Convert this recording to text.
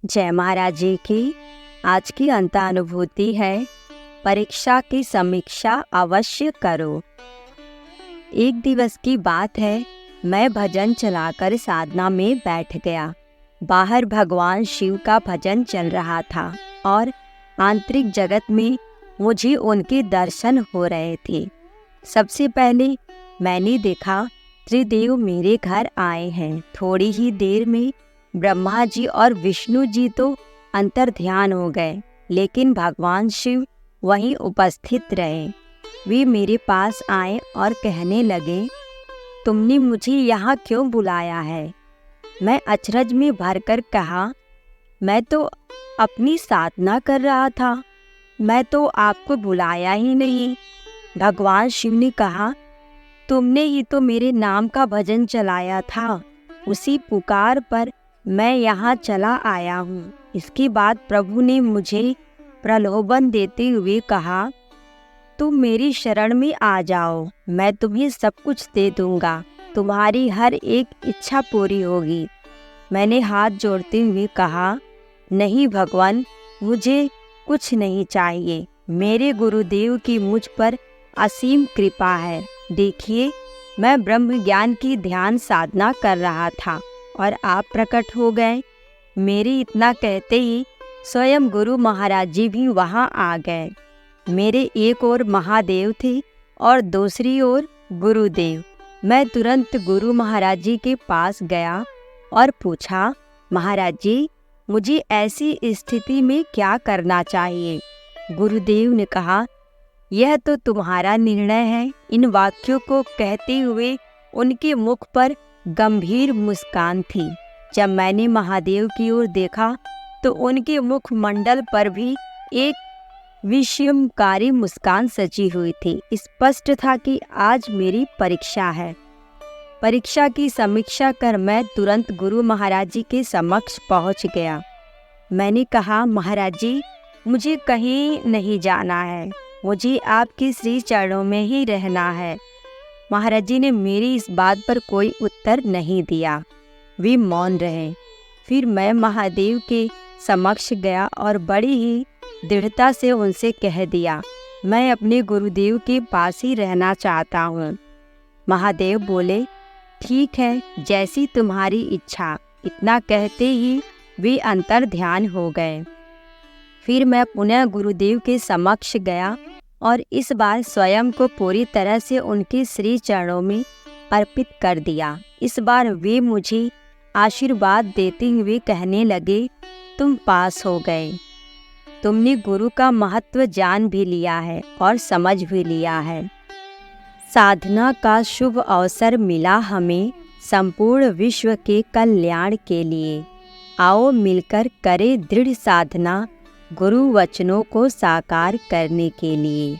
जय महाराज जी की। आज की अंतानुभूति है, परीक्षा की समीक्षा अवश्य करो। एक दिवस की बात है, मैं भजन चलाकर साधना में बैठ गया। बाहर भगवान शिव का भजन चल रहा था और आंतरिक जगत में मुझे उनके दर्शन हो रहे थे। सबसे पहले मैंने देखा त्रिदेव मेरे घर आए हैं। थोड़ी ही देर में ब्रह्मा जी और विष्णु जी तो अंतर्ध्यान हो गए, लेकिन भगवान शिव वहीं उपस्थित रहे। वे मेरे पास आए और कहने लगे, तुमने मुझे यहाँ क्यों बुलाया है? मैं अचरज में भरकर कहा, मैं तो अपनी साधना कर रहा था, मैं तो आपको बुलाया ही नहीं। भगवान शिव ने कहा, तुमने ही तो मेरे नाम का भजन चलाया था, उसी पुकार पर मैं यहाँ चला आया हूँ। इसके बाद प्रभु ने मुझे प्रलोभन देते हुए कहा, तुम मेरी शरण में आ जाओ, मैं तुम्हें सब कुछ दे दूंगा, तुम्हारी हर एक इच्छा पूरी होगी। मैंने हाथ जोड़ते हुए कहा, नहीं भगवान, मुझे कुछ नहीं चाहिए। मेरे गुरुदेव की मुझ पर असीम कृपा है। देखिए, मैं ब्रह्म ज्ञान की ध्यान साधना कर रहा था और आप प्रकट हो गए। मेरी इतना कहते ही स्वयं गुरु महाराज जी भी वहाँ आ गए। मेरे एक ओर महादेव थे और दूसरी ओर गुरुदेव। मैं तुरंत गुरु महाराज जी के पास गया और पूछा, महाराज जी, मुझे ऐसी स्थिति में क्या करना चाहिए? गुरुदेव ने कहा, यह तो तुम्हारा निर्णय है। इन वाक्यों को कहते हुए उनके मुख पर गंभीर मुस्कान थी। जब मैंने महादेव की ओर देखा तो उनके मुख मंडल पर भी एक विषमकारी मुस्कान सजी हुई थी। स्पष्ट था कि आज मेरी परीक्षा है। परीक्षा की समीक्षा कर मैं तुरंत गुरु महाराज जी के समक्ष पहुंच गया। मैंने कहा, महाराज जी, मुझे कहीं नहीं जाना है, मुझे आपके श्री चरणों में ही रहना है। महाराज जी ने मेरी इस बात पर कोई उत्तर नहीं दिया, वे मौन रहे। फिर मैं महादेव के समक्ष गया और बड़ी ही दृढ़ता से उनसे कह दिया, मैं अपने गुरुदेव के पास ही रहना चाहता हूँ। महादेव बोले, ठीक है, जैसी तुम्हारी इच्छा। इतना कहते ही वे अंतर ध्यान हो गए। फिर मैं पुनः गुरुदेव के समक्ष गया और इस बार स्वयं को पूरी तरह से उनके श्री चरणों में अर्पित कर दिया। इस बार वे मुझे आशीर्वाद देते हुए कहने लगे, तुम पास हो गए। तुमने गुरु का महत्व जान भी लिया है और समझ भी लिया है। साधना का शुभ अवसर मिला हमें संपूर्ण विश्व के कल्याण के लिए। आओ मिलकर करें दृढ़ साधना गुरु वचनों को साकार करने के लिए।